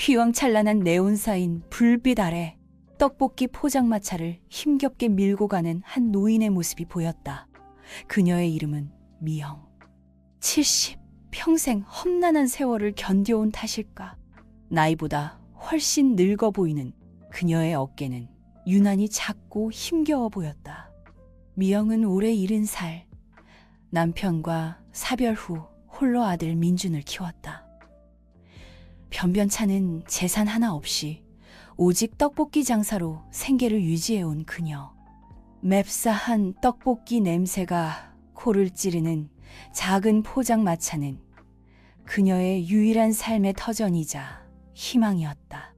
휘황찬란한 네온사인 불빛 아래 떡볶이 포장마차를 힘겹게 밀고 가는 한 노인의 모습이 보였다. 그녀의 이름은 미영. 70, 평생 험난한 세월을 견뎌온 탓일까? 나이보다 훨씬 늙어 보이는 그녀의 어깨는 유난히 작고 힘겨워 보였다. 미영은 올해 70살, 남편과 사별 후 홀로 아들 민준을 키웠다. 변변찮은 재산 하나 없이 오직 떡볶이 장사로 생계를 유지해온 그녀. 맵싸한 떡볶이 냄새가 코를 찌르는 작은 포장마차는 그녀의 유일한 삶의 터전이자 희망이었다.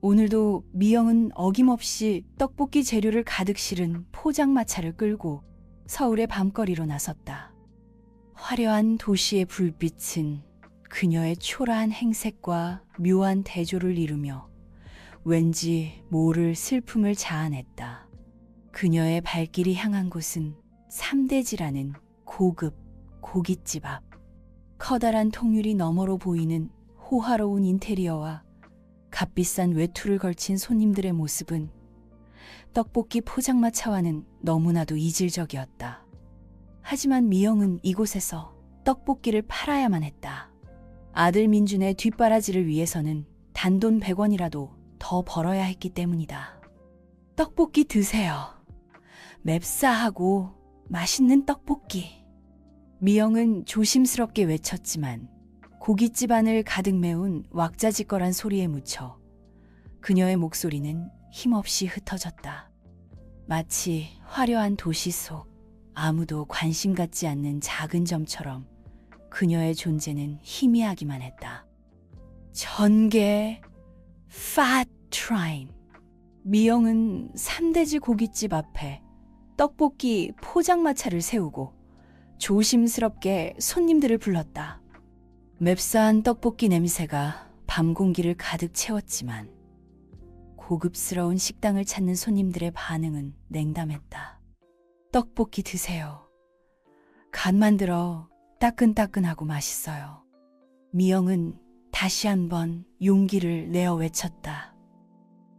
오늘도 미영은 어김없이 떡볶이 재료를 가득 실은 포장마차를 끌고 서울의 밤거리로 나섰다. 화려한 도시의 불빛은 그녀의 초라한 행색과 묘한 대조를 이루며 왠지 모를 슬픔을 자아냈다. 그녀의 발길이 향한 곳은 삼대지라는 고급 고깃집 앞. 커다란 통유리 너머로 보이는 호화로운 인테리어와 값비싼 외투를 걸친 손님들의 모습은 떡볶이 포장마차와는 너무나도 이질적이었다. 하지만 미영은 이곳에서 떡볶이를 팔아야만 했다. 아들 민준의 뒷바라지를 위해서는 단돈 100원이라도 더 벌어야 했기 때문이다. 떡볶이 드세요. 맵싸하고 맛있는 떡볶이. 미영은 조심스럽게 외쳤지만 고깃집 안을 가득 메운 왁자지껄한 소리에 묻혀 그녀의 목소리는 힘없이 흩어졌다. 마치 화려한 도시 속 아무도 관심 갖지 않는 작은 점처럼 그녀의 존재는 희미하기만 했다. 전개 파트라인. 미영은 삼대지 고깃집 앞에 떡볶이 포장마차를 세우고 조심스럽게 손님들을 불렀다. 맵싸한 떡볶이 냄새가 밤 공기를 가득 채웠지만 고급스러운 식당을 찾는 손님들의 반응은 냉담했다. 떡볶이 드세요. 간만 들어 따끈따끈하고 맛있어요. 미영은 다시 한번 용기를 내어 외쳤다.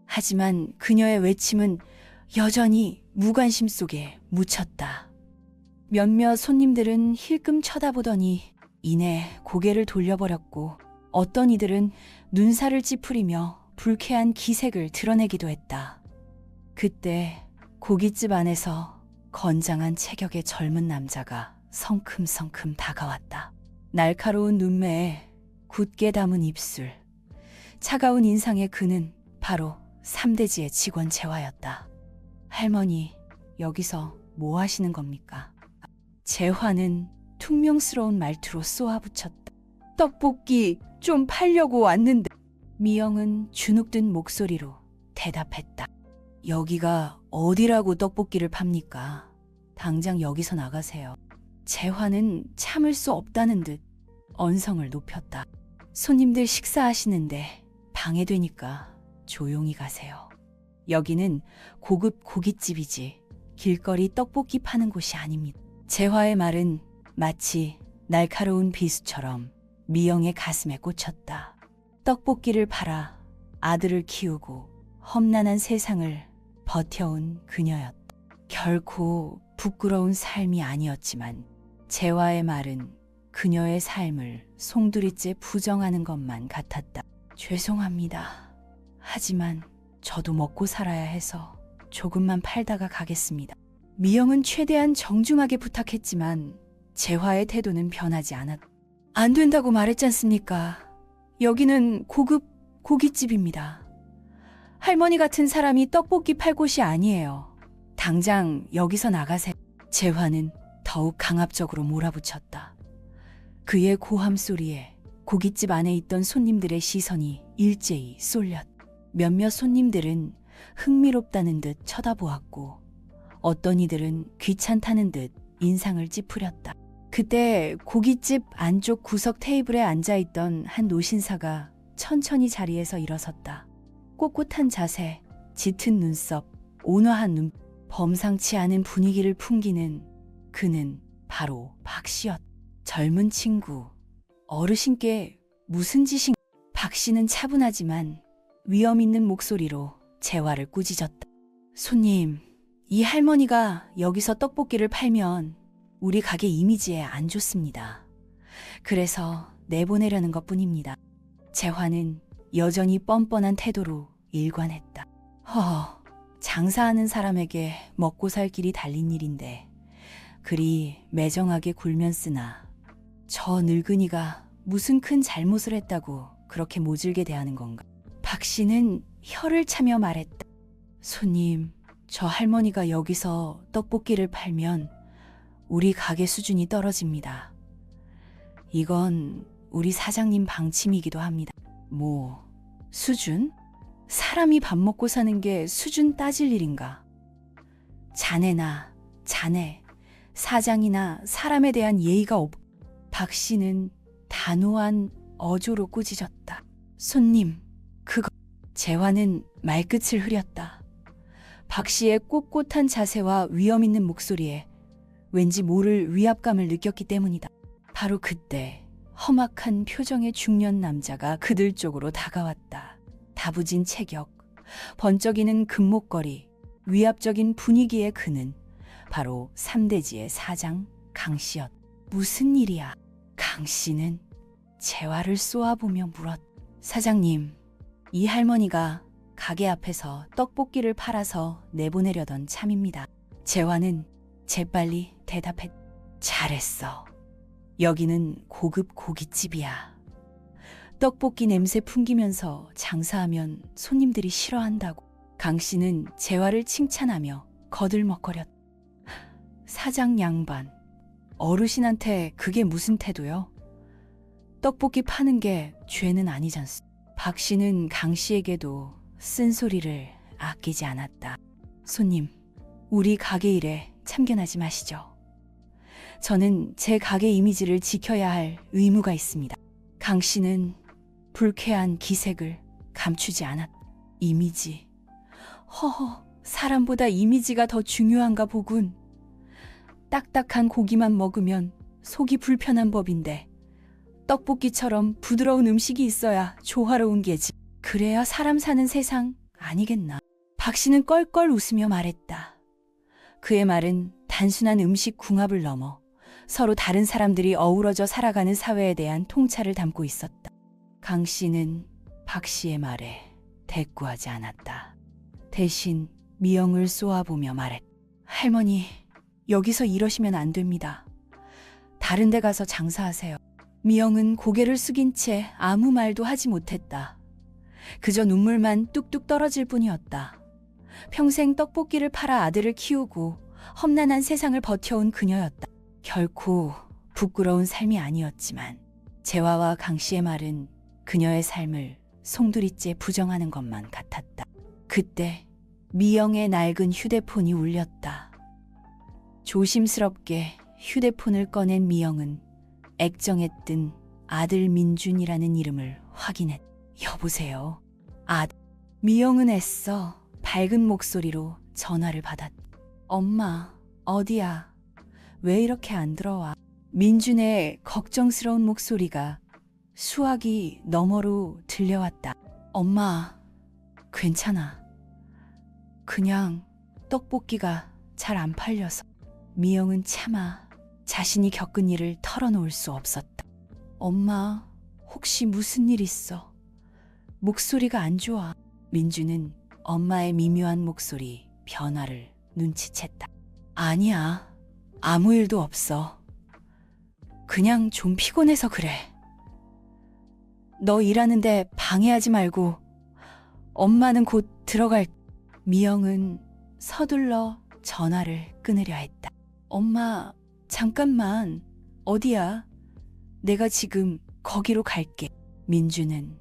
하지만 그녀의 외침은 여전히 무관심 속에 묻혔다. 몇몇 손님들은 힐끔 쳐다보더니 이내 고개를 돌려버렸고 어떤 이들은 눈살을 찌푸리며 불쾌한 기색을 드러내기도 했다. 그때 고깃집 안에서 건장한 체격의 젊은 남자가 성큼성큼 다가왔다. 날카로운 눈매에 굳게 담은 입술, 차가운 인상의 그는 바로 삼대지의 직원 재화였다. 할머니, 여기서 뭐 하시는 겁니까? 재화는 퉁명스러운 말투로 쏘아붙였다. 떡볶이 좀 팔려고 왔는데. 미영은 주눅든 목소리로 대답했다. 여기가 어디라고 떡볶이를 팝니까? 당장 여기서 나가세요. 재화는 참을 수 없다는 듯 언성을 높였다. 손님들 식사하시는데 방해되니까 조용히 가세요. 여기는 고급 고깃집이지 길거리 떡볶이 파는 곳이 아닙니다. 재화의 말은 마치 날카로운 비수처럼 미영의 가슴에 꽂혔다. 떡볶이를 팔아 아들을 키우고 험난한 세상을 버텨온 그녀였다. 결코 부끄러운 삶이 아니었지만 재화의 말은 그녀의 삶을 송두리째 부정하는 것만 같았다. 죄송합니다. 하지만 저도 먹고 살아야 해서 조금만 팔다가 가겠습니다. 미영은 최대한 정중하게 부탁했지만 재화의 태도는 변하지 않았다. 안 된다고 말했지 않습니까? 여기는 고급 고깃집입니다. 할머니 같은 사람이 떡볶이 팔 곳이 아니에요. 당장 여기서 나가세요. 재화는 더욱 강압적으로 몰아붙였다. 그의 고함 소리에 고깃집 안에 있던 손님들의 시선이 일제히 쏠렸다. 몇몇 손님들은 흥미롭다는 듯 쳐다보았고 어떤 이들은 귀찮다는 듯 인상을 찌푸렸다. 그때 고깃집 안쪽 구석 테이블에 앉아있던 한 노신사가 천천히 자리에서 일어섰다. 꼿꼿한 자세, 짙은 눈썹, 온화한 눈, 범상치 않은 분위기를 풍기는 그는 바로 박 씨였다. 젊은 친구, 어르신께 무슨 짓인? 박 씨는 차분하지만 위험 있는 목소리로 재화를 꾸짖었다. 손님, 이 할머니가 여기서 떡볶이를 팔면 우리 가게 이미지에 안 좋습니다. 그래서 내보내려는 것뿐입니다. 재화는 여전히 뻔뻔한 태도로 일관했다. 장사하는 사람에게 먹고 살 길이 달린 일인데 그리 매정하게 굴면 쓰나 저 늙은이가 무슨 큰 잘못을 했다고 그렇게 모질게 대하는 건가? 박 씨는 혀를 차며 말했다. 손님, 저 할머니가 여기서 떡볶이를 팔면 우리 가게 수준이 떨어집니다. 이건 우리 사장님 방침이기도 합니다. 뭐, 수준? 사람이 밥 먹고 사는 게 수준 따질 일인가? 자네나 자네, 사장이나 사람에 대한 예의가 없. 박 씨는 단호한 어조로 꾸짖었다. 손님, 그거. 재화는 말끝을 흐렸다. 박 씨의 꼿꼿한 자세와 위험 있는 목소리에 왠지 모를 위압감을 느꼈기 때문이다. 바로 그때 험악한 표정의 중년 남자가 그들 쪽으로 다가왔다. 다부진 체격, 번쩍이는 금목걸이, 위압적인 분위기의 그는 바로 삼대지의 사장 강 씨였다. 무슨 일이야? 강 씨는 재화를 쏘아보며 물었다. 사장님, 이 할머니가 가게 앞에서 떡볶이를 팔아서 내보내려던 참입니다. 재화는 재빨리 대답했다. 잘했어. 여기는 고급 고깃집이야. 떡볶이 냄새 풍기면서 장사하면 손님들이 싫어한다고. 강 씨는 재화를 칭찬하며 거들먹거렸다. 사장 양반, 어르신한테 그게 무슨 태도요? 떡볶이 파는 게 죄는 아니잖소. 박 씨는 강 씨에게도 쓴소리를 아끼지 않았다. 손님, 우리 가게 일에 참견하지 마시죠. 저는 제 가게 이미지를 지켜야 할 의무가 있습니다. 강 씨는 불쾌한 기색을 감추지 않았다. 이미지. 사람보다 이미지가 더 중요한가 보군. 딱딱한 고기만 먹으면 속이 불편한 법인데 떡볶이처럼 부드러운 음식이 있어야 조화로운 게지. 그래야 사람 사는 세상 아니겠나. 박 씨는 껄껄 웃으며 말했다. 그의 말은 단순한 음식 궁합을 넘어 서로 다른 사람들이 어우러져 살아가는 사회에 대한 통찰을 담고 있었다. 강 씨는 박 씨의 말에 대꾸하지 않았다. 대신 미영을 쏘아보며 말했다. 할머니, 여기서 이러시면 안 됩니다. 다른 데 가서 장사하세요. 미영은 고개를 숙인 채 아무 말도 하지 못했다. 그저 눈물만 뚝뚝 떨어질 뿐이었다. 평생 떡볶이를 팔아 아들을 키우고 험난한 세상을 버텨온 그녀였다. 결코 부끄러운 삶이 아니었지만 재화와 강 씨의 말은 그녀의 삶을 송두리째 부정하는 것만 같았다. 그때 미영의 낡은 휴대폰이 울렸다. 조심스럽게 휴대폰을 꺼낸 미영은 액정에 뜬 아들 민준이라는 이름을 확인했다. 여보세요. 미영은 애써 밝은 목소리로 전화를 받았다. 엄마, 어디야? 왜 이렇게 안 들어와? 민준의 걱정스러운 목소리가 수화기 너머로 들려왔다. 엄마, 괜찮아. 그냥 떡볶이가 잘 안 팔려서. 미영은 차마 자신이 겪은 일을 털어놓을 수 없었다. 엄마, 혹시 무슨 일 있어? 목소리가 안 좋아. 민주는 엄마의 미묘한 목소리 변화를 눈치챘다. 아니야, 아무 일도 없어. 그냥 좀 피곤해서 그래. 너 일하는데 방해하지 말고. 엄마는 곧 들어갈. 미영은 서둘러 전화를 끊으려 했다. 엄마, 잠깐만. 어디야? 내가 지금 거기로 갈게. 민주는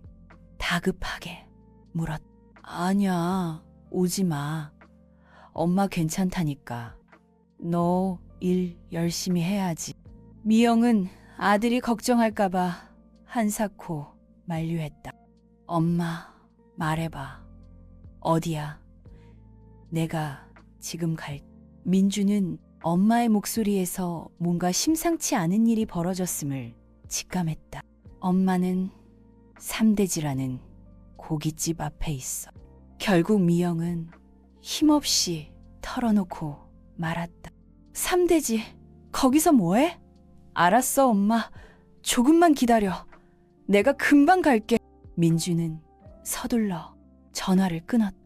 다급하게 물었다. 아니야, 오지 마. 엄마 괜찮다니까. 너 일 열심히 해야지. 미영은 아들이 걱정할까봐 한사코 만류했다. 엄마, 말해봐. 어디야? 내가 지금 갈. 민주는 엄마의 목소리에서 뭔가 심상치 않은 일이 벌어졌음을 직감했다. 엄마는 삼대지라는 고깃집 앞에 있어. 결국 미영은 힘없이 털어놓고 말았다. 삼대지, 거기서 뭐해? 알았어, 엄마. 조금만 기다려. 내가 금방 갈게. 민주는 서둘러 전화를 끊었다.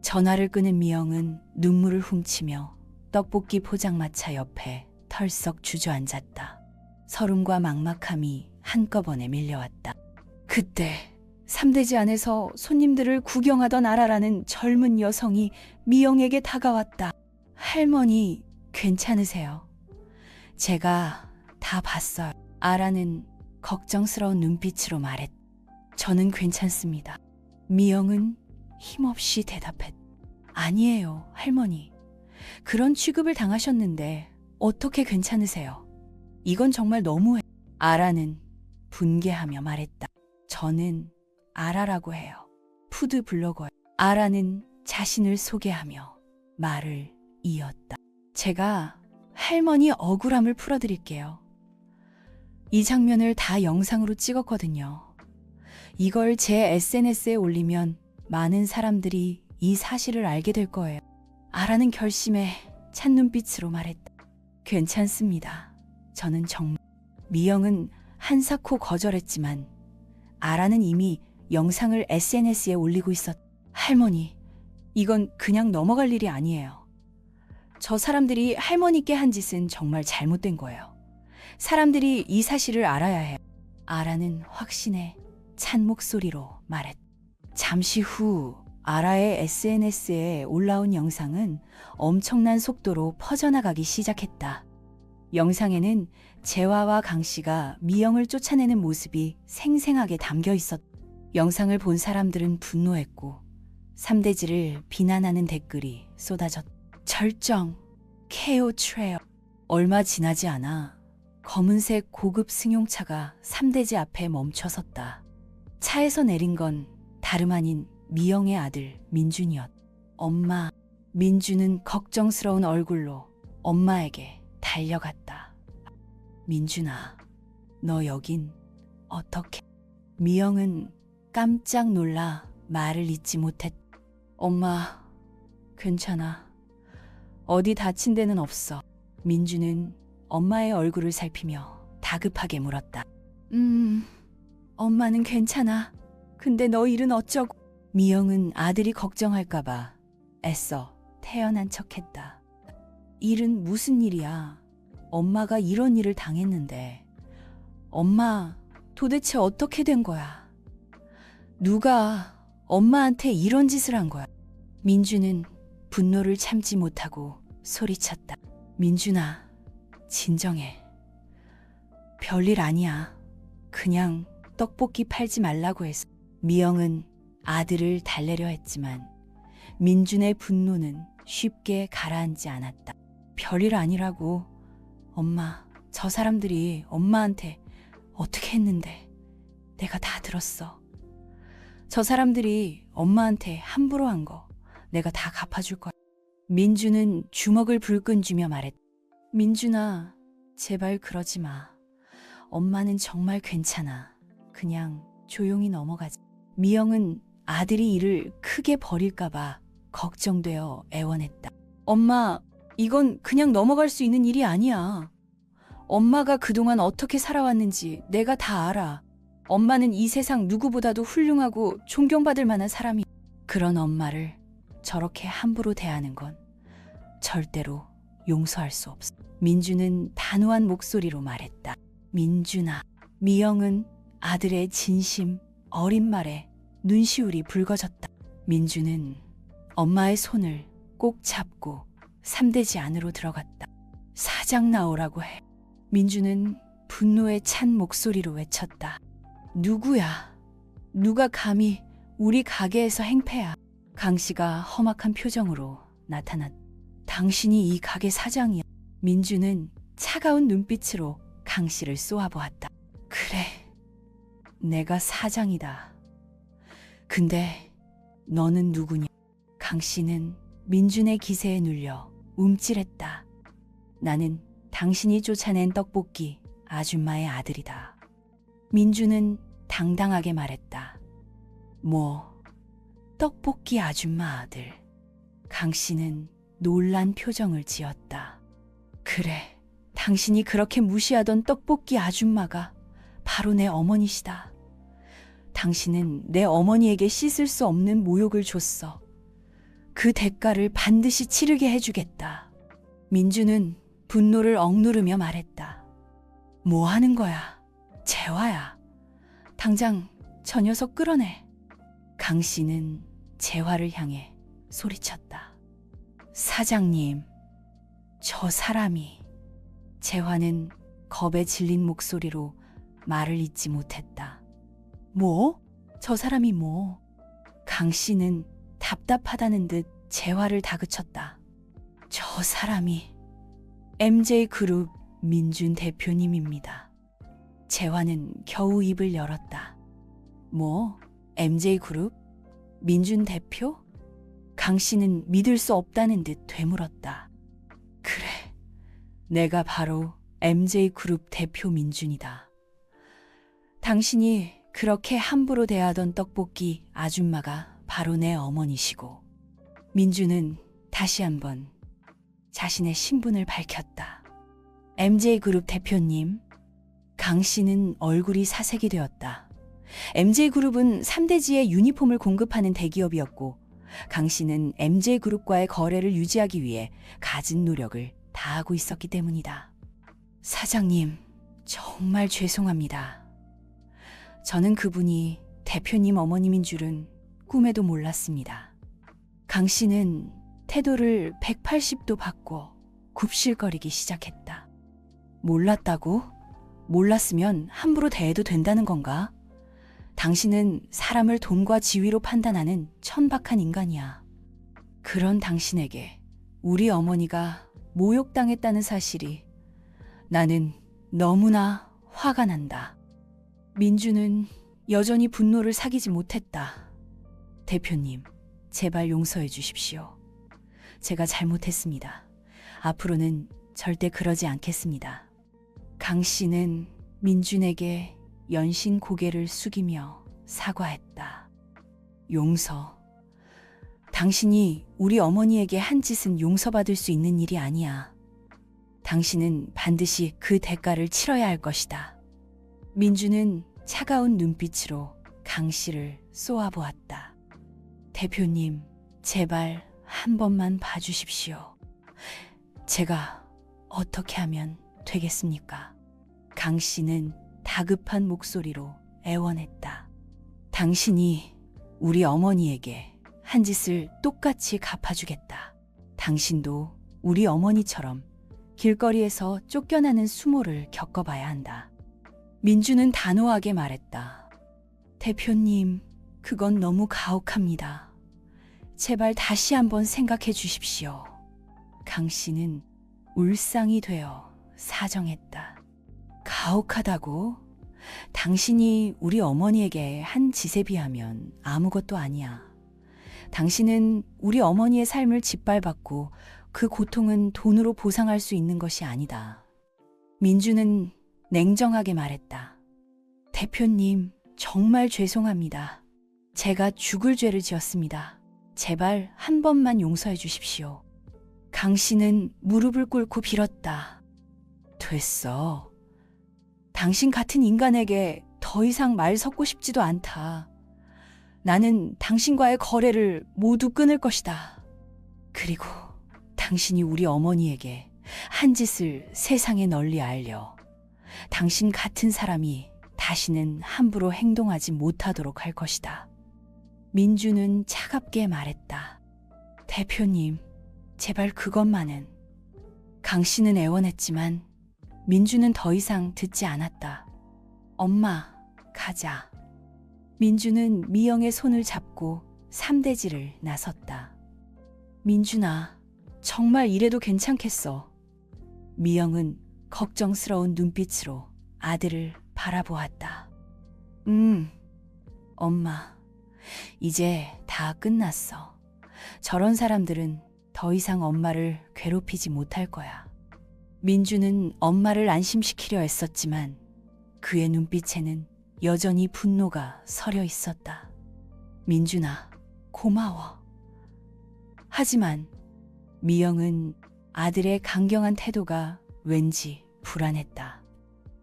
전화를 끊은 미영은 눈물을 훔치며 떡볶이 포장마차 옆에 털썩 주저앉았다. 서름과 막막함이 한꺼번에 밀려왔다. 그때 삼대지 안에서 손님들을 구경하던 아라라는 젊은 여성이 미영에게 다가왔다. 할머니, 괜찮으세요? 제가 다 봤어요. 아라는 걱정스러운 눈빛으로 말했다. 저는 괜찮습니다. 미영은 힘없이 대답했다. 아니에요, 할머니. 그런 취급을 당하셨는데 어떻게 괜찮으세요? 이건 정말 너무해. 아라는 분개하며 말했다. 저는 아라라고 해요. 푸드 블로거예요. 아라는 자신을 소개하며 말을 이었다. 제가 할머니 억울함을 풀어드릴게요. 이 장면을 다 영상으로 찍었거든요. 이걸 제 SNS에 올리면 많은 사람들이 이 사실을 알게 될 거예요. 아라는 결심에 찬 눈빛으로 말했다. 괜찮습니다. 저는 정말. 미영은 한사코 거절했지만 아라는 이미 영상을 SNS에 올리고 있었다. 할머니, 이건 그냥 넘어갈 일이 아니에요. 저 사람들이 할머니께 한 짓은 정말 잘못된 거예요. 사람들이 이 사실을 알아야 해요. 아라는 확신에 찬 목소리로 말했다. 잠시 후 아라의 SNS에 올라온 영상은 엄청난 속도로 퍼져나가기 시작했다. 영상에는 재화와 강 씨가 미영을 쫓아내는 모습이 생생하게 담겨 있었다. 영상을 본 사람들은 분노했고 삼대지를 비난하는 댓글이 쏟아졌다. 절정, 케오 트레어. 얼마 지나지 않아 검은색 고급 승용차가 삼대지 앞에 멈춰섰다. 차에서 내린 건 다름 아닌 미영의 아들 민준이었다. 엄마. 민준은 걱정스러운 얼굴로 엄마에게 달려갔다. 민준아, 너 여긴 어떻게? 미영은 깜짝 놀라 말을 잇지 못했다. 엄마, 괜찮아. 어디 다친 데는 없어. 민준은 엄마의 얼굴을 살피며 다급하게 물었다. 엄마는 괜찮아. 근데 너 일은 어쩌고? 미영은 아들이 걱정할까봐 애써 태연한 척했다. 일은 무슨 일이야? 엄마가 이런 일을 당했는데. 엄마, 도대체 어떻게 된 거야? 누가 엄마한테 이런 짓을 한 거야? 민준은 분노를 참지 못하고 소리쳤다. 민준아, 진정해. 별일 아니야. 그냥 떡볶이 팔지 말라고 해서. 미영은 아들을 달래려 했지만 민준의 분노는 쉽게 가라앉지 않았다. 별일 아니라고. 엄마, 저 사람들이 엄마한테 어떻게 했는데 내가 다 들었어. 저 사람들이 엄마한테 함부로 한 거 내가 다 갚아줄 거야. 민준은 주먹을 불끈 쥐며 말했다. 민준아, 제발 그러지 마. 엄마는 정말 괜찮아. 그냥 조용히 넘어가자. 미영은 아들이 일을 크게 벌일까봐 걱정되어 애원했다. 엄마, 이건 그냥 넘어갈 수 있는 일이 아니야. 엄마가 그동안 어떻게 살아왔는지 내가 다 알아. 엄마는 이 세상 누구보다도 훌륭하고 존경받을 만한 사람이. 그런 엄마를 저렇게 함부로 대하는 건 절대로 용서할 수 없어. 민준은 단호한 목소리로 말했다. 민준아. 미영은 아들의 진심 어린 말에 눈시울이 붉어졌다. 민준은 엄마의 손을 꼭 잡고 삼대지 안으로 들어갔다. 사장 나오라고 해. 민준은 분노에 찬 목소리로 외쳤다. 누구야? 누가 감히 우리 가게에서 행패야? 강 씨가 험악한 표정으로 나타났다. 당신이 이 가게 사장이야. 민준은 차가운 눈빛으로 강 씨를 쏘아보았다. 그래, 내가 사장이다. 근데 너는 누구냐? 강 씨는 민준의 기세에 눌려 움찔했다. 나는 당신이 쫓아낸 떡볶이 아줌마의 아들이다. 민준은 당당하게 말했다. 뭐, 떡볶이 아줌마 아들. 강 씨는 놀란 표정을 지었다. 그래, 당신이 그렇게 무시하던 떡볶이 아줌마가 바로 내 어머니시다. 당신은 내 어머니에게 씻을 수 없는 모욕을 줬어. 그 대가를 반드시 치르게 해주겠다. 민주는 분노를 억누르며 말했다. 뭐 하는 거야? 재화야. 당장 저 녀석 끌어내. 강 씨는 재화를 향해 소리쳤다. 사장님, 저 사람이. 재화는 겁에 질린 목소리로 말을 잇지 못했다. 뭐? 저 사람이 뭐? 강 씨는 답답하다는 듯 재화를 다그쳤다. 저 사람이 MJ그룹 민준 대표님입니다. 재화는 겨우 입을 열었다. 뭐? MJ그룹? 민준 대표? 강 씨는 믿을 수 없다는 듯 되물었다. 그래, 내가 바로 MJ그룹 대표 민준이다. 당신이 그렇게 함부로 대하던 떡볶이 아줌마가 바로 내 어머니시고. 민준은 다시 한번 자신의 신분을 밝혔다. MJ그룹 대표님. 강 씨는 얼굴이 사색이 되었다. MJ그룹은 3대지의 유니폼을 공급하는 대기업이었고 강 씨는 MJ그룹과의 거래를 유지하기 위해 갖은 노력을 다하고 있었기 때문이다. 사장님, 정말 죄송합니다. 저는 그분이 대표님 어머님인 줄은 꿈에도 몰랐습니다. 강 씨는 태도를 180도 바꿔 굽실거리기 시작했다. 몰랐다고? 몰랐으면 함부로 대해도 된다는 건가? 당신은 사람을 돈과 지위로 판단하는 천박한 인간이야. 그런 당신에게 우리 어머니가 모욕당했다는 사실이 나는 너무나 화가 난다. 민주는 여전히 분노를 사귀지 못했다. 대표님, 제발 용서해 주십시오. 제가 잘못했습니다. 앞으로는 절대 그러지 않겠습니다. 강 씨는 민준에게 연신 고개를 숙이며 사과했다. 용서. 당신이 우리 어머니에게 한 짓은 용서받을 수 있는 일이 아니야. 당신은 반드시 그 대가를 치러야 할 것이다. 민주는 차가운 눈빛으로 강 씨를 쏘아보았다. 대표님, 제발 한 번만 봐주십시오. 제가 어떻게 하면 되겠습니까? 강 씨는 다급한 목소리로 애원했다. 당신이 우리 어머니에게 한 짓을 똑같이 갚아주겠다. 당신도 우리 어머니처럼 길거리에서 쫓겨나는 수모를 겪어봐야 한다. 민주는 단호하게 말했다. 대표님, 그건 너무 가혹합니다. 제발 다시 한번 생각해 주십시오. 강 씨는 울상이 되어 사정했다. 가혹하다고? 당신이 우리 어머니에게 한 짓에 비하면 아무것도 아니야. 당신은 우리 어머니의 삶을 짓밟았고 그 고통은 돈으로 보상할 수 있는 것이 아니다. 민주는 냉정하게 말했다. 대표님, 정말 죄송합니다. 제가 죽을 죄를 지었습니다. 제발 한 번만 용서해 주십시오. 강 씨는 무릎을 꿇고 빌었다. 됐어. 당신 같은 인간에게 더 이상 말 섞고 싶지도 않다. 나는 당신과의 거래를 모두 끊을 것이다. 그리고 당신이 우리 어머니에게 한 짓을 세상에 널리 알려 당신 같은 사람이 다시는 함부로 행동하지 못하도록 할 것이다. 민주는 차갑게 말했다. 대표님, 제발 그것만은. 강 씨는 애원했지만 민주는 더 이상 듣지 않았다. 엄마, 가자. 민주는 미영의 손을 잡고 삼대지를 나섰다. 민준아, 정말 이래도 괜찮겠어. 미영은 걱정스러운 눈빛으로 아들을 바라보았다. 엄마, 이제 다 끝났어. 저런 사람들은 더 이상 엄마를 괴롭히지 못할 거야. 민주는 엄마를 안심시키려 애썼지만 그의 눈빛에는 여전히 분노가 서려 있었다. 민준아, 고마워. 하지만 미영은 아들의 강경한 태도가 왠지 불안했다.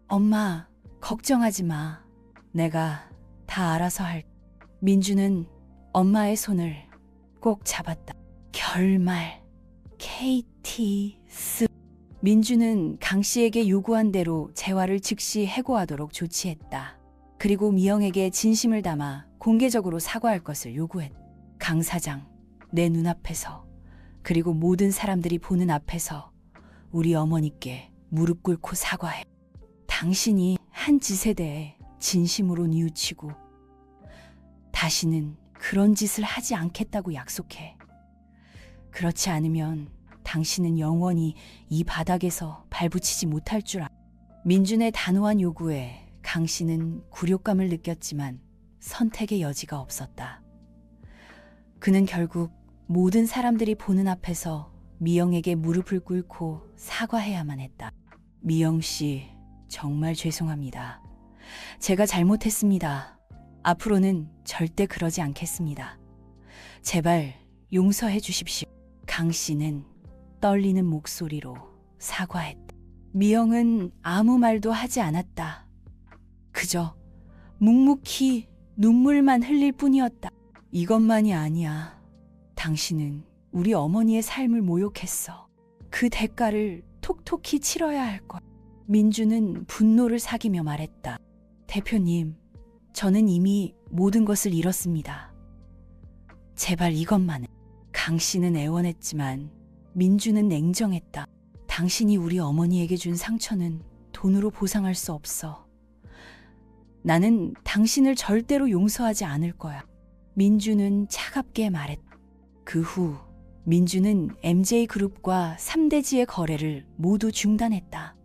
엄마, 걱정하지 마. 내가 다 알아서 할. 민주는 엄마의 손을 꼭 잡았다. 결말. KT. 민주는 강 씨에게 요구한 대로 재활을 즉시 해고하도록 조치했다. 그리고 미영에게 진심을 담아 공개적으로 사과할 것을 요구했다. 강 사장, 내 눈앞에서, 그리고 모든 사람들이 보는 앞에서 우리 어머니께 무릎 꿇고 사과해. 당신이 한 짓에 대해 진심으로 뉘우치고 다시는 그런 짓을 하지 않겠다고 약속해. 그렇지 않으면 당신은 영원히 이 바닥에서 발붙이지 못할 줄 알아. 민준의 단호한 요구에 강 씨는 굴욕감을 느꼈지만 선택의 여지가 없었다. 그는 결국 모든 사람들이 보는 앞에서 미영에게 무릎을 꿇고 사과해야만 했다. 미영 씨, 정말 죄송합니다. 제가 잘못했습니다. 앞으로는 절대 그러지 않겠습니다. 제발 용서해 주십시오. 강 씨는 떨리는 목소리로 사과했다. 미영은 아무 말도 하지 않았다. 그저 묵묵히 눈물만 흘릴 뿐이었다. 이것만이 아니야. 당신은 우리 어머니의 삶을 모욕했어. 그 대가를 톡톡히 치러야 할 것. 민주는 분노를 사기며 말했다. 대표님, 저는 이미 모든 것을 잃었습니다. 제발 이것만은. 강 씨는 애원했지만 민주는 냉정했다. 당신이 우리 어머니에게 준 상처는 돈으로 보상할 수 없어. 나는 당신을 절대로 용서하지 않을 거야. 민주는 차갑게 말했다. 그 후 민주는 MJ그룹과 3대지의 거래를 모두 중단했다.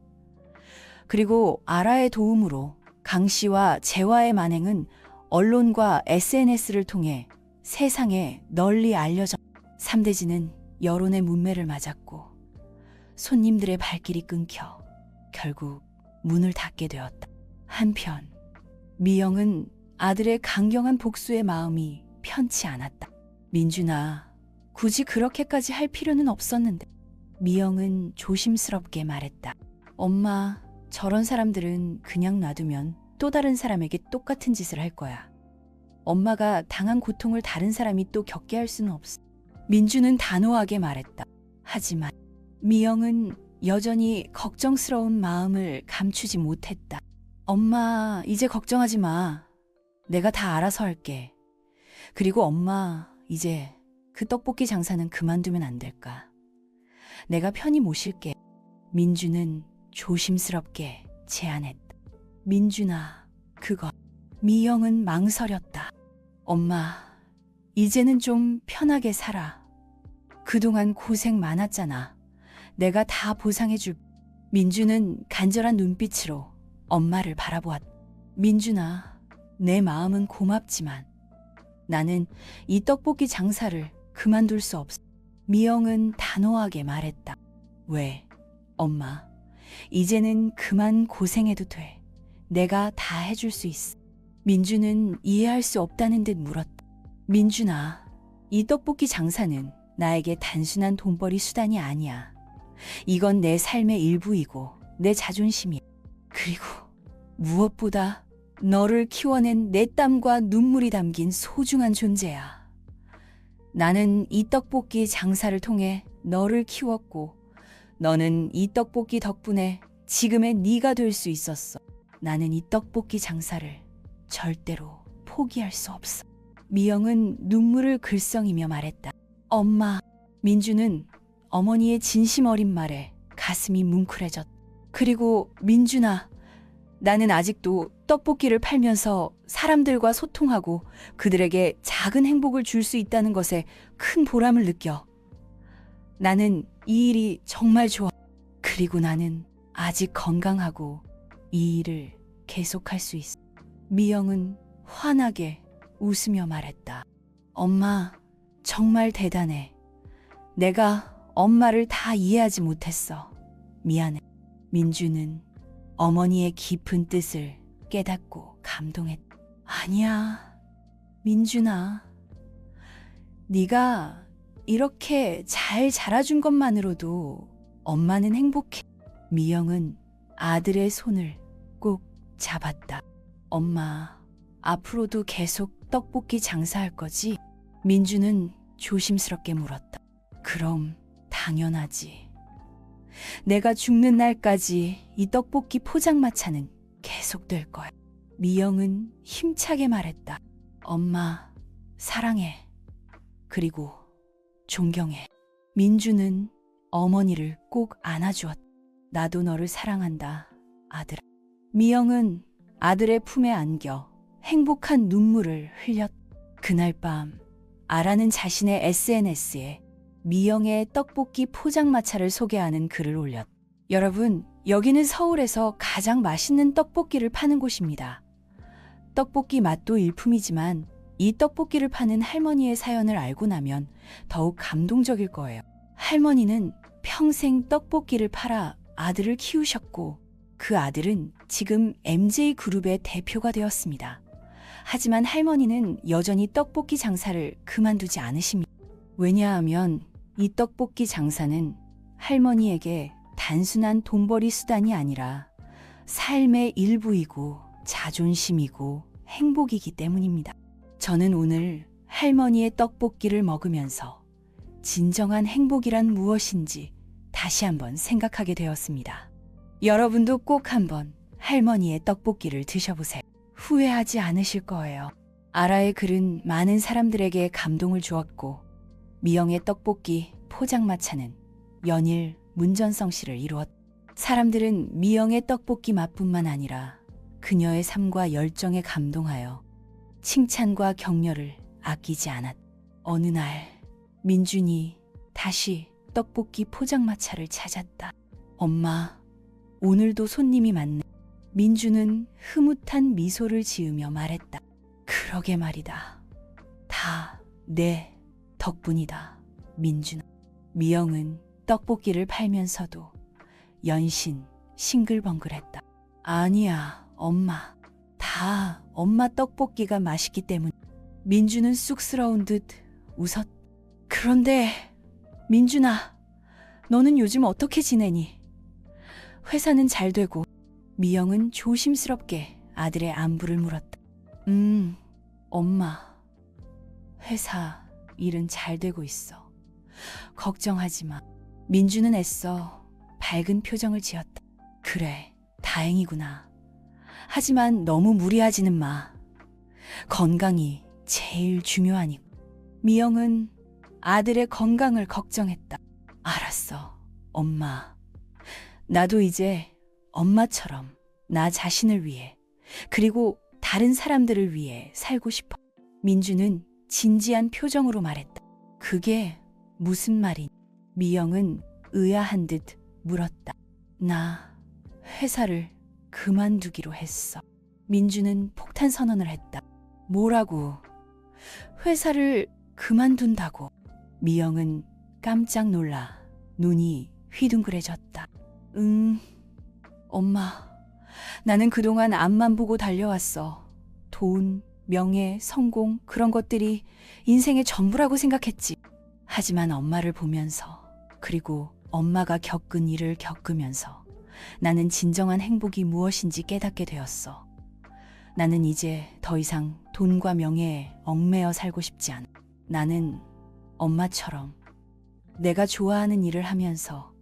그리고 아라의 도움으로 강 씨와 재화의 만행은 언론과 SNS를 통해 세상에 널리 알려졌다. 3대지는 여론의 문매를 맞았고 손님들의 발길이 끊겨 결국 문을 닫게 되었다. 한편 미영은 아들의 강경한 복수의 마음이 편치 않았다. 민준아, 굳이 그렇게까지 할 필요는 없었는데. 미영은 조심스럽게 말했다. 엄마, 저런 사람들은 그냥 놔두면 또 다른 사람에게 똑같은 짓을 할 거야. 엄마가 당한 고통을 다른 사람이 또 겪게 할 수는 없어. 민주는 단호하게 말했다. 하지만 미영은 여전히 걱정스러운 마음을 감추지 못했다. 엄마, 이제 걱정하지 마. 내가 다 알아서 할게. 그리고 엄마, 이제 그 떡볶이 장사는 그만두면 안 될까? 내가 편히 모실게. 민주는 조심스럽게 제안했다. 민준아, 그거. 미영은 망설였다. 엄마, 이제는 좀 편하게 살아. 그동안 고생 많았잖아. 내가 다 보상해줄. 민주는 간절한 눈빛으로 엄마를 바라보았다. 민준아, 내 마음은 고맙지만 나는 이 떡볶이 장사를 그만둘 수 없어. 미영은 단호하게 말했다. 왜? 엄마, 이제는 그만 고생해도 돼. 내가 다 해줄 수 있어. 민주는 이해할 수 없다는 듯 물었다. 민준아, 이 떡볶이 장사는 나에게 단순한 돈벌이 수단이 아니야. 이건 내 삶의 일부이고 내 자존심이야. 그리고 무엇보다 너를 키워낸 내 땀과 눈물이 담긴 소중한 존재야. 나는 이 떡볶이 장사를 통해 너를 키웠고 너는 이 떡볶이 덕분에 지금의 네가 될 수 있었어. 나는 이 떡볶이 장사를 절대로 포기할 수 없어. 미영은 눈물을 글썽이며 말했다. 엄마. 민주는 어머니의 진심 어린 말에 가슴이 뭉클해졌다. 그리고 민준아, 나는 아직도 떡볶이를 팔면서 사람들과 소통하고 그들에게 작은 행복을 줄 수 있다는 것에 큰 보람을 느껴. 나는 이 일이 정말 좋아. 그리고 나는 아직 건강하고 이 일을 계속할 수 있어. 미영은 환하게 웃으며 말했다. 엄마, 정말 대단해. 내가 엄마를 다 이해하지 못했어. 미안해. 민주는 어머니의 깊은 뜻을 깨닫고 감동했다. 아니야, 민준아. 네가 이렇게 잘 자라준 것만으로도 엄마는 행복해. 미영은 아들의 손을 꼭 잡았다. 엄마, 앞으로도 계속 떡볶이 장사할 거지? 민주는 조심스럽게 물었다. 그럼 당연하지. 내가 죽는 날까지 이 떡볶이 포장마차는 계속될 거야. 미영은 힘차게 말했다. 엄마, 사랑해. 그리고 존경해. 민주는 어머니를 꼭 안아주었다. 나도 너를 사랑한다, 아들아. 미영은 아들의 품에 안겨 행복한 눈물을 흘렸다. 그날 밤 아라는 자신의 SNS에 미영의 떡볶이 포장마차를 소개하는 글을 올렸다. 여러분, 여기는 서울에서 가장 맛있는 떡볶이를 파는 곳입니다. 떡볶이 맛도 일품이지만 이 떡볶이를 파는 할머니의 사연을 알고 나면 더욱 감동적일 거예요. 할머니는 평생 떡볶이를 팔아 아들을 키우셨고 그 아들은 지금 MJ그룹의 대표가 되었습니다. 하지만 할머니는 여전히 떡볶이 장사를 그만두지 않으십니다. 왜냐하면 이 떡볶이 장사는 할머니에게 단순한 돈벌이 수단이 아니라 삶의 일부이고 자존심이고 행복이기 때문입니다. 저는 오늘 할머니의 떡볶이를 먹으면서 진정한 행복이란 무엇인지 다시 한번 생각하게 되었습니다. 여러분도 꼭 한번 할머니의 떡볶이를 드셔보세요. 후회하지 않으실 거예요. 아라의 글은 많은 사람들에게 감동을 주었고 미영의 떡볶이 포장마차는 연일 문전성시를 이루었다. 사람들은 미영의 떡볶이 맛뿐만 아니라 그녀의 삶과 열정에 감동하여 칭찬과 격려를 아끼지 않았다. 어느 날 민준이 다시 떡볶이 포장마차를 찾았다. 엄마, 오늘도 손님이 많네. 민주는 흐뭇한 미소를 지으며 말했다. 그러게 말이다. 다 내 덕분이다, 민준아. 미영은 떡볶이를 팔면서도 연신 싱글벙글했다. 아니야, 엄마. 다 엄마 떡볶이가 맛있기 때문. 민주는 쑥스러운 듯 웃었다. 그런데 민준아, 너는 요즘 어떻게 지내니? 회사는 잘 되고. 미영은 조심스럽게 아들의 안부를 물었다. 엄마. 회사 일은 잘 되고 있어. 걱정하지 마. 민주는 애써 밝은 표정을 지었다. 그래, 다행이구나. 하지만 너무 무리하지는 마. 건강이 제일 중요하니. 미영은 아들의 건강을 걱정했다. 알았어, 엄마. 나도 이제 엄마처럼 나 자신을 위해 그리고 다른 사람들을 위해 살고 싶어. 민주는 진지한 표정으로 말했다. 그게 무슨 말이니? 미영은 의아한 듯 물었다. 나 회사를 그만두기로 했어. 민주는 폭탄 선언을 했다. 뭐라고? 회사를 그만둔다고? 미영은 깜짝 놀라 눈이 휘둥그레졌다. 엄마, 나는 그동안 앞만 보고 달려왔어. 돈, 명예, 성공, 그런 것들이 인생의 전부라고 생각했지. 하지만 엄마를 보면서, 그리고 엄마가 겪은 일을 겪으면서 나는 진정한 행복이 무엇인지 깨닫게 되었어. 나는 이제 더 이상 돈과 명예에 얽매여 살고 싶지 않아. 나는 엄마처럼 내가 좋아하는 일을 하면서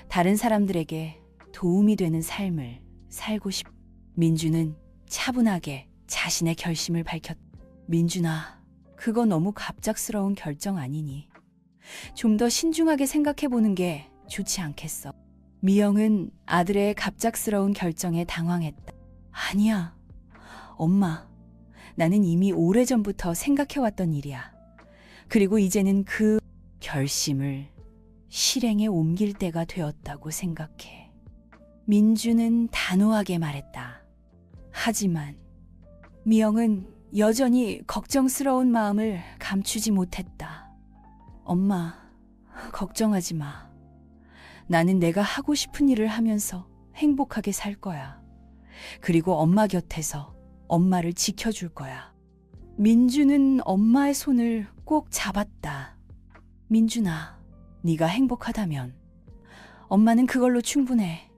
다른 사람들에게 도움이 되는 삶을 살고 싶. 민주는 차분하게 자신의 결심을 밝혔다. 민준아, 그거 너무 갑작스러운 결정 아니니? 좀 더 신중하게 생각해보는 게 좋지 않겠어? 미영은 아들의 갑작스러운 결정에 당황했다. 아니야, 엄마. 나는 이미 오래전부터 생각해왔던 일이야. 그리고 이제는 그 결심을 실행에 옮길 때가 되었다고 생각해. 민주는 단호하게 말했다. 하지만 미영은 여전히 걱정스러운 마음을 감추지 못했다. 엄마, 걱정하지 마. 나는 내가 하고 싶은 일을 하면서 행복하게 살 거야. 그리고 엄마 곁에서 엄마를 지켜줄 거야. 민주는 엄마의 손을 꼭 잡았다. 민준아, 네가 행복하다면 엄마는 그걸로 충분해.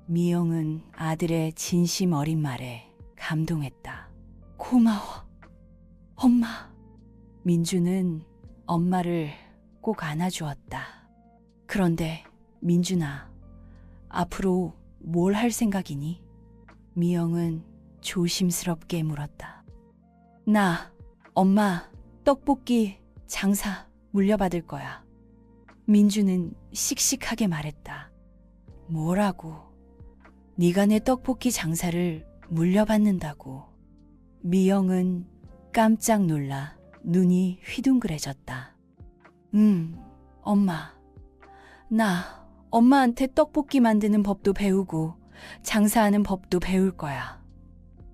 미영은 아들의 진심 어린 말에 감동했다. 고마워, 엄마. 민주는 엄마를 꼭 안아주었다. 그런데 민준아, 앞으로 뭘 할 생각이니? 미영은 조심스럽게 물었다. 나, 엄마, 떡볶이 장사 물려받을 거야. 민주는 씩씩하게 말했다. 뭐라고? 네가 내 떡볶이 장사를 물려받는다고. 미영은 깜짝 놀라 눈이 휘둥그레졌다. 엄마. 나 엄마한테 떡볶이 만드는 법도 배우고 장사하는 법도 배울 거야.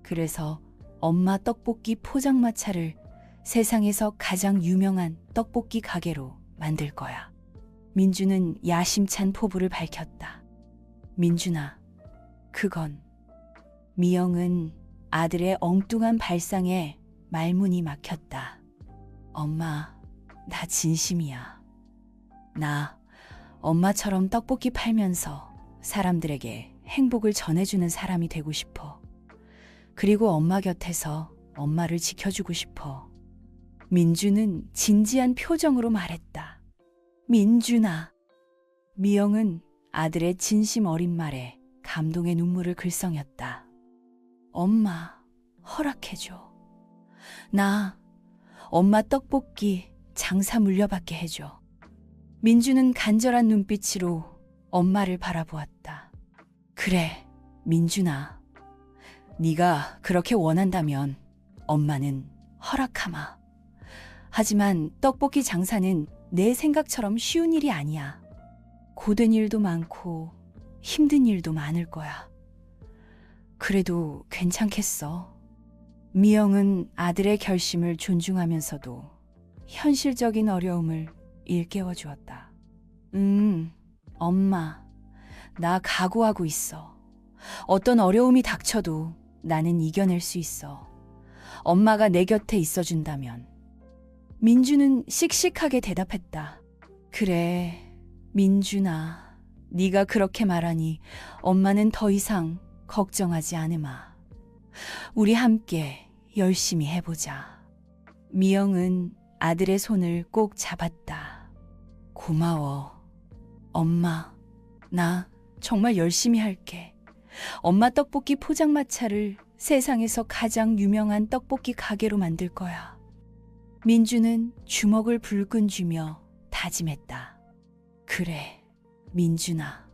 그래서 엄마 떡볶이 포장마차를 세상에서 가장 유명한 떡볶이 가게로 만들 거야. 민주는 야심찬 포부를 밝혔다. 민준아, 그건. 미영은 아들의 엉뚱한 발상에 말문이 막혔다. 엄마, 나 진심이야. 나 엄마처럼 떡볶이 팔면서 사람들에게 행복을 전해주는 사람이 되고 싶어. 그리고 엄마 곁에서 엄마를 지켜주고 싶어. 민주는 진지한 표정으로 말했다. 민준아. 미영은 아들의 진심 어린 말에 감동의 눈물을 글썽였다. 엄마, 허락해줘. 나 엄마 떡볶이 장사 물려받게 해줘. 민주는 간절한 눈빛으로 엄마를 바라보았다. 그래, 민준아. 네가 그렇게 원한다면 엄마는 허락하마. 하지만 떡볶이 장사는 내 생각처럼 쉬운 일이 아니야. 고된 일도 많고 힘든 일도 많을 거야. 그래도 괜찮겠어. 미영은 아들의 결심을 존중하면서도 현실적인 어려움을 일깨워 주었다. 엄마, 나 각오하고 있어. 어떤 어려움이 닥쳐도 나는 이겨낼 수 있어. 엄마가 내 곁에 있어준다면. 민주는 씩씩하게 대답했다. 그래, 민준아. 네가 그렇게 말하니 엄마는 더 이상 걱정하지 않으마. 우리 함께 열심히 해보자. 미영은 아들의 손을 꼭 잡았다. 고마워. 엄마, 나 정말 열심히 할게. 엄마 떡볶이 포장마차를 세상에서 가장 유명한 떡볶이 가게로 만들 거야. 민주는 주먹을 불끈 쥐며 다짐했다. 그래, 민준아.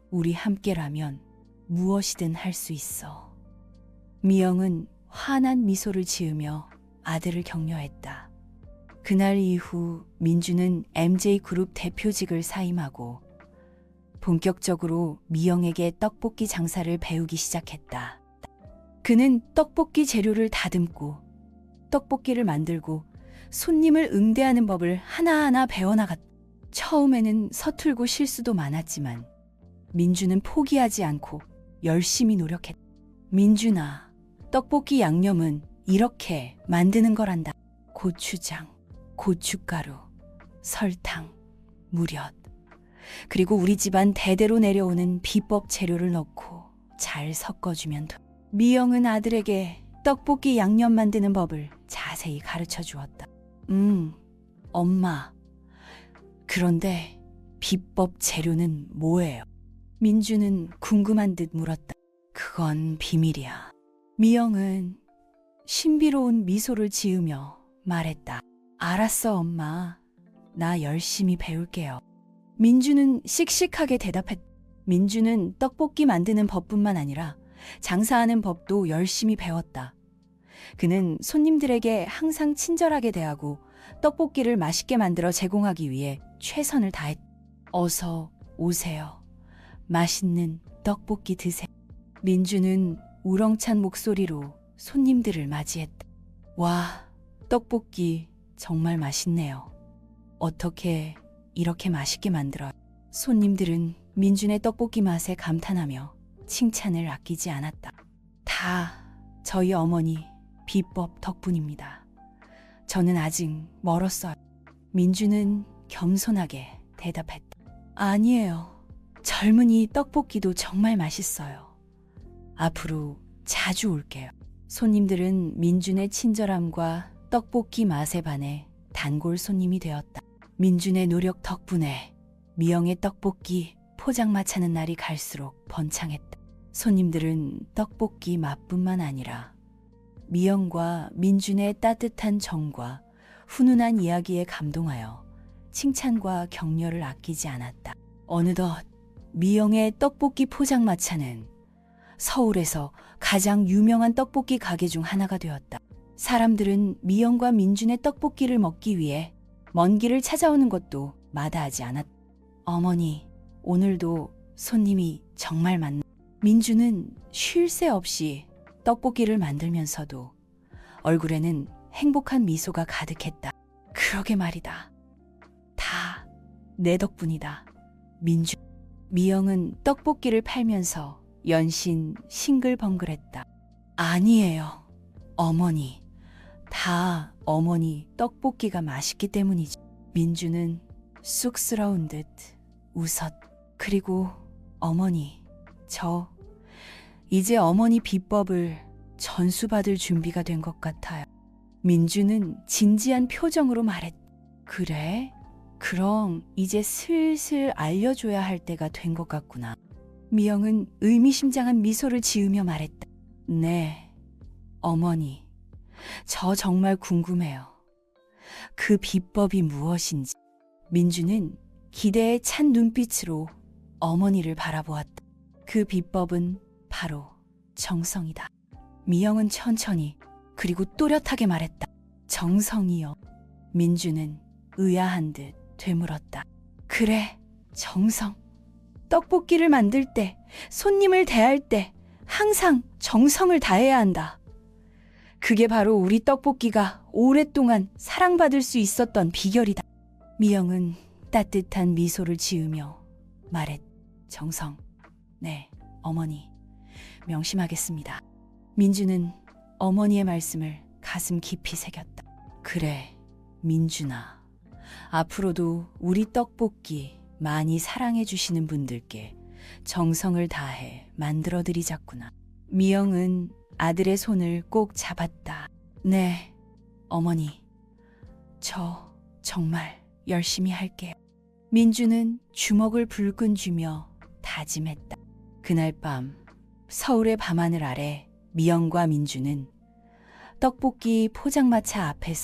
우리 함께라면 무엇이든 할 수 있어. 미영은 환한 미소를 지으며 아들을 격려했다. 그날 이후 민주는 MJ그룹 대표직을 사임하고 본격적으로 미영에게 떡볶이 장사를 배우기 시작했다. 그는 떡볶이 재료를 다듬고 떡볶이를 만들고 손님을 응대하는 법을 하나하나 배워나갔다. 처음에는 서툴고 실수도 많았지만 민주는 포기하지 않고 열심히 노력했다. 민준아, 떡볶이 양념은 이렇게 만드는 거란다. 고추장, 고춧가루, 설탕, 무엿, 그리고 우리 집안 대대로 내려오는 비법 재료를 넣고 잘 섞어주면 돼. 미영은 아들에게 떡볶이 양념 만드는 법을 자세히 가르쳐 주었다. 엄마. 그런데 비법 재료는 뭐예요? 민주는 궁금한 듯 물었다. 그건 비밀이야. 미영은 신비로운 미소를 지으며 말했다. 알았어, 엄마. 나 열심히 배울게요. 민주는 씩씩하게 대답했다. 민주는 떡볶이 만드는 법뿐만 아니라 장사하는 법도 열심히 배웠다. 그는 손님들에게 항상 친절하게 대하고 떡볶이를 맛있게 만들어 제공하기 위해 최선을 다했다. 어서 오세요. 맛있는 떡볶이 드세요. 민주는 우렁찬 목소리로 손님들을 맞이했다. 와, 떡볶이 정말 맛있네요. 어떻게 이렇게 맛있게 만들어요? 손님들은 민준의 떡볶이 맛에 감탄하며 칭찬을 아끼지 않았다. 다 저희 어머니 비법 덕분입니다. 저는 아직 멀었어요. 민주는 겸손하게 대답했다. 아니에요. 젊은이 떡볶이도 정말 맛있어요. 앞으로 자주 올게요. 손님들은 민준의 친절함과 떡볶이 맛에 반해 단골 손님이 되었다. 민준의 노력 덕분에 미영의 떡볶이 포장마차는 날이 갈수록 번창했다. 손님들은 떡볶이 맛뿐만 아니라 미영과 민준의 따뜻한 정과 훈훈한 이야기에 감동하여 칭찬과 격려를 아끼지 않았다. 어느덧 미영의 떡볶이 포장마차는 서울에서 가장 유명한 떡볶이 가게 중 하나가 되었다. 사람들은 미영과 민준의 떡볶이를 먹기 위해 먼 길을 찾아오는 것도 마다하지 않았다. 어머니, 오늘도 손님이 정말 많네. 민준은 쉴 새 없이 떡볶이를 만들면서도 얼굴에는 행복한 미소가 가득했다. 그러게 말이다. 다 내 덕분이다. 민준. 미영은 떡볶이를 팔면서 연신 싱글벙글했다. 아니에요. 어머니. 다 어머니 떡볶이가 맛있기 때문이지. 민주는 쑥스러운 듯 웃었. 그리고 어머니, 저 이제 어머니 비법을 전수받을 준비가 된 것 같아요. 민주는 진지한 표정으로 말했다. 그래? 그럼 이제 슬슬 알려줘야 할 때가 된 것 같구나. 미영은 의미심장한 미소를 지으며 말했다. 네, 어머니. 저 정말 궁금해요. 그 비법이 무엇인지. 민주는 기대에 찬 눈빛으로 어머니를 바라보았다. 그 비법은 바로 정성이다. 미영은 천천히 그리고 또렷하게 말했다. 정성이요. 민주는 의아한 듯 되물었다. 그래, 정성. 떡볶이를 만들 때, 손님을 대할 때 항상 정성을 다해야 한다. 그게 바로 우리 떡볶이가 오랫동안 사랑받을 수 있었던 비결이다. 미영은 따뜻한 미소를 지으며 말했. 정성. 네, 어머니. 명심하겠습니다. 민주는 어머니의 말씀을 가슴 깊이 새겼다. 그래, 민준아. 앞으로도 우리 떡볶이 많이 사랑해 주시는 분들께 정성을 다해 만들어드리자꾸나. 미영은 아들의 손을 꼭 잡았다. 네, 어머니. 저 정말 열심히 할게요. 민주는 주먹을 불끈 쥐며 다짐했다. 그날 밤 서울의 밤하늘 아래 미영과 민주는 떡볶이 포장마차 앞에서